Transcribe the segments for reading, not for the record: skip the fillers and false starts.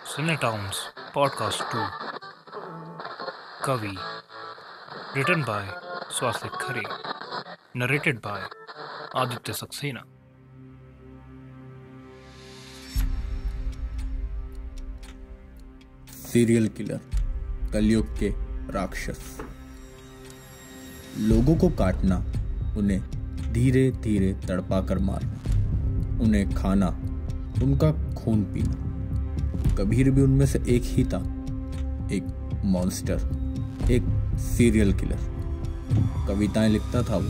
Cinetowns Podcast 2 Kavi Written by Swastik Khare Narrated by Aditya Saxena serial killer, कलयुग के राक्षस। लोगों को काटना, उन्हें धीरे धीरे तड़पा कर मारना, उन्हें खाना, उनका खून पीना। कबीर भी उनमें से एक ही था, एक मॉन्स्टर, एक सीरियल किलर। कविताएं लिखता था वो,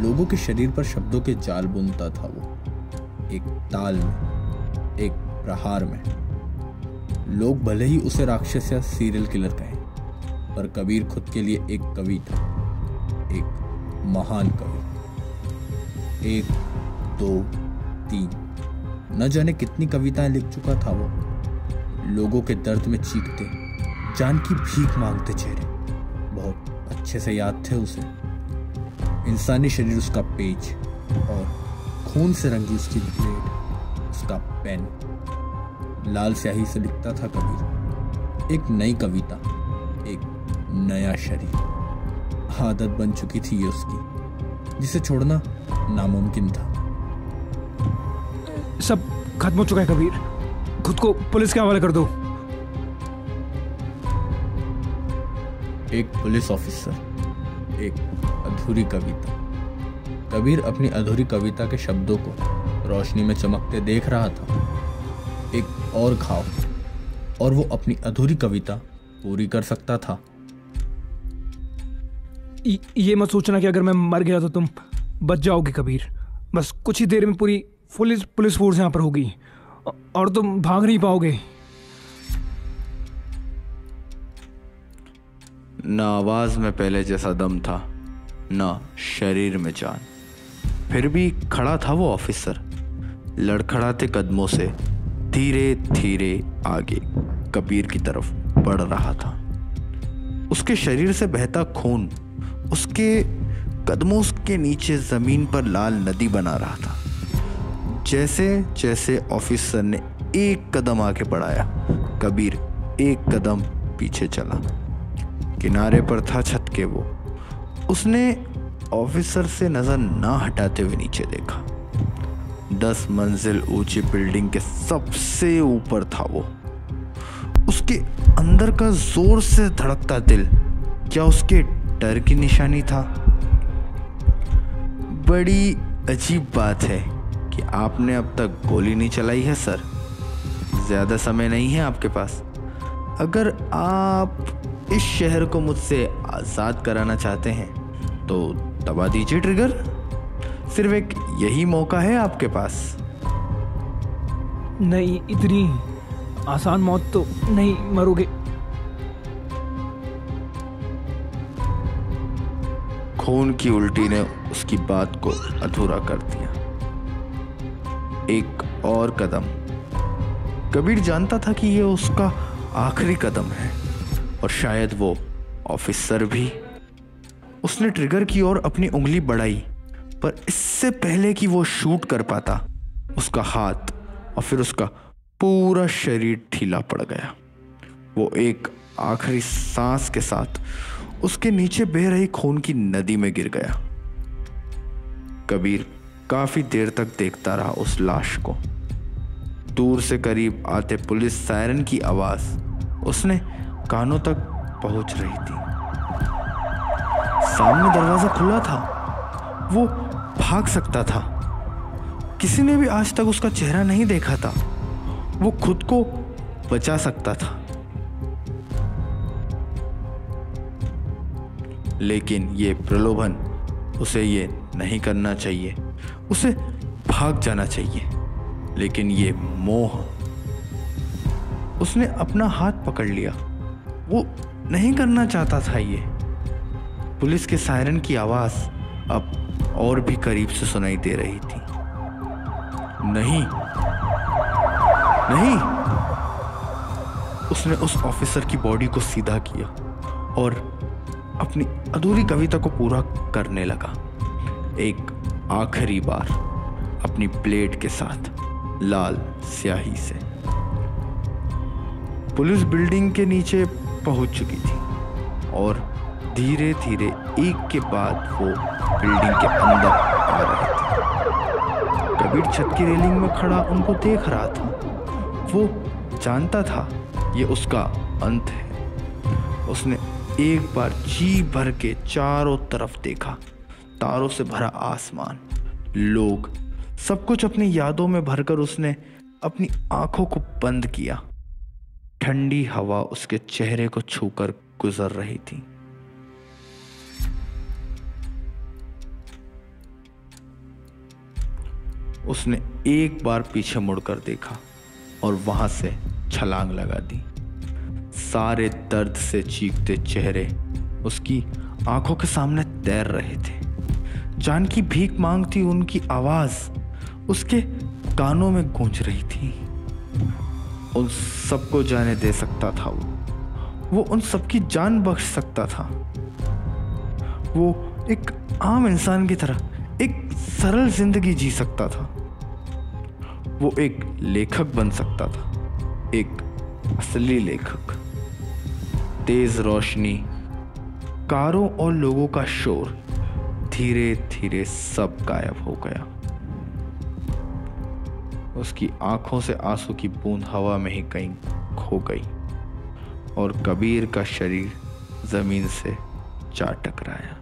लोगों के शरीर पर शब्दों के जाल बुनता था वो, एक ताल में, एक प्रहार में। लोग भले ही उसे राक्षस या सीरियल किलर कहें, पर कबीर खुद के लिए एक कवि था, एक महान कवि। 1, 2, 3 न जाने कितनी कविताएं लिख चुका था वो। लोगों के दर्द में चीखते, जान की भीख मांगते चेहरे बहुत अच्छे से याद थे उसे। इंसानी शरीर उसका पेज और खून से रंगी उसकी ब्लेड, उसका पेन। लाल स्याही से लिखता था कबीर, एक नई कविता, एक नया शरीर। आदत बन चुकी थी ये उसकी, जिसे छोड़ना नामुमकिन था। सब खत्म हो चुका है कबीर, खुद को पुलिस के हवाले कर दो। एक पुलिस ऑफिसर, एक अधूरी कविता। कबीर अपनी अधूरी कविता के शब्दों को रोशनी में चमकते देख रहा था। एक और घाव, और वो अपनी अधूरी कविता पूरी कर सकता था। ये मत सोचना कि अगर मैं मर गया तो तुम बच जाओगे कबीर। बस कुछ ही देर में पूरी पुलिस फोर्स यहाँ पर होगी और तुम भाग नहीं पाओगे। न आवाज में पहले जैसा दम था, न शरीर में जान। फिर भी खड़ा था वो ऑफिसर, लड़खड़ाते कदमों से धीरे धीरे आगे कबीर की तरफ बढ़ रहा था। उसके शरीर से बहता खून उसके कदमों के नीचे जमीन पर लाल नदी बना रहा था। जैसे जैसे ऑफिसर ने एक कदम आगे बढ़ाया, कबीर एक कदम पीछे चला। किनारे पर था छत के वो। उसने ऑफिसर से नजर ना हटाते हुए नीचे देखा। 10 मंजिल ऊंची बिल्डिंग के सबसे ऊपर था वो। उसके अंदर का जोर से धड़कता दिल क्या उसके डर की निशानी था? बड़ी अजीब बात है कि आपने अब तक गोली नहीं चलाई है सर। ज्यादा समय नहीं है आपके पास। अगर आप इस शहर को मुझसे आजाद कराना चाहते हैं तो दबा दीजिए ट्रिगर। सिर्फ एक यही मौका है आपके पास। नहीं, इतनी आसान मौत तो नहीं मरोगे। खून की उल्टी ने उसकी बात को अधूरा कर दिया। एक और कदम। कबीर जानता था कि यह उसका आखिरी कदम है, और शायद वो ऑफिसर भी। उसने ट्रिगर की ओर अपनी उंगली बढ़ाई, पर इससे पहले कि वो शूट कर पाता, उसका हाथ और फिर उसका पूरा शरीर ढीला पड़ गया। वो एक आखिरी सांस के साथ उसके नीचे बह रही खून की नदी में गिर गया। कबीर काफी देर तक देखता रहा उस लाश को। दूर से करीब आते पुलिस सायरन की आवाज उसने कानों तक पहुंच रही थी। सामने दरवाजा खुला था, वो भाग सकता था। किसी ने भी आज तक उसका चेहरा नहीं देखा था। वो खुद को बचा सकता था, लेकिन ये प्रलोभन, उसे ये नहीं करना चाहिए। उसे भाग जाना चाहिए, लेकिन ये मोह। उसने अपना हाथ पकड़ लिया। वो नहीं करना चाहता था ये। पुलिस के सायरन की आवाज अब और भी करीब से सुनाई दे रही थी। नहीं, नहीं। उसने उस ऑफिसर की बॉडी को सीधा किया और अपनी अधूरी कविता को पूरा करने लगा। एक आखिरी बार अपनी प्लेट के साथ लाल स्याही से। पुलिस बिल्डिंग के नीचे पहुंच चुकी थी और धीरे धीरे एक के बाद वो बिल्डिंग के अंदर आ रहे थे। कबीर छत की रेलिंग में खड़ा उनको देख रहा था। वो जानता था ये उसका अंत है। उसने एक बार जी भर के चारों तरफ देखा। तारों से भरा आसमान, लोग, सब कुछ अपनी यादों में भरकर उसने अपनी आंखों को बंद किया। ठंडी हवा उसके चेहरे को छूकर गुजर रही थी। उसने एक बार पीछे मुड़कर देखा और वहां से छलांग लगा दी। सारे दर्द से चीखते चेहरे उसकी आंखों के सामने तैर रहे थे। जान की भीख मांगती उनकी आवाज उसके कानों में गूंज रही थी। उन सबको जाने दे सकता था वो उन सबकी जान बख्श सकता था। वो एक आम इंसान की तरह एक सरल जिंदगी जी सकता था। वो एक लेखक बन सकता था, एक असली लेखक। तेज रोशनी, कारों और लोगों का शोर, धीरे धीरे सब गायब हो गया। उसकी आंखों से आंसू की बूंद हवा में ही कहीं खो गई और कबीर का शरीर जमीन से जा टकराया।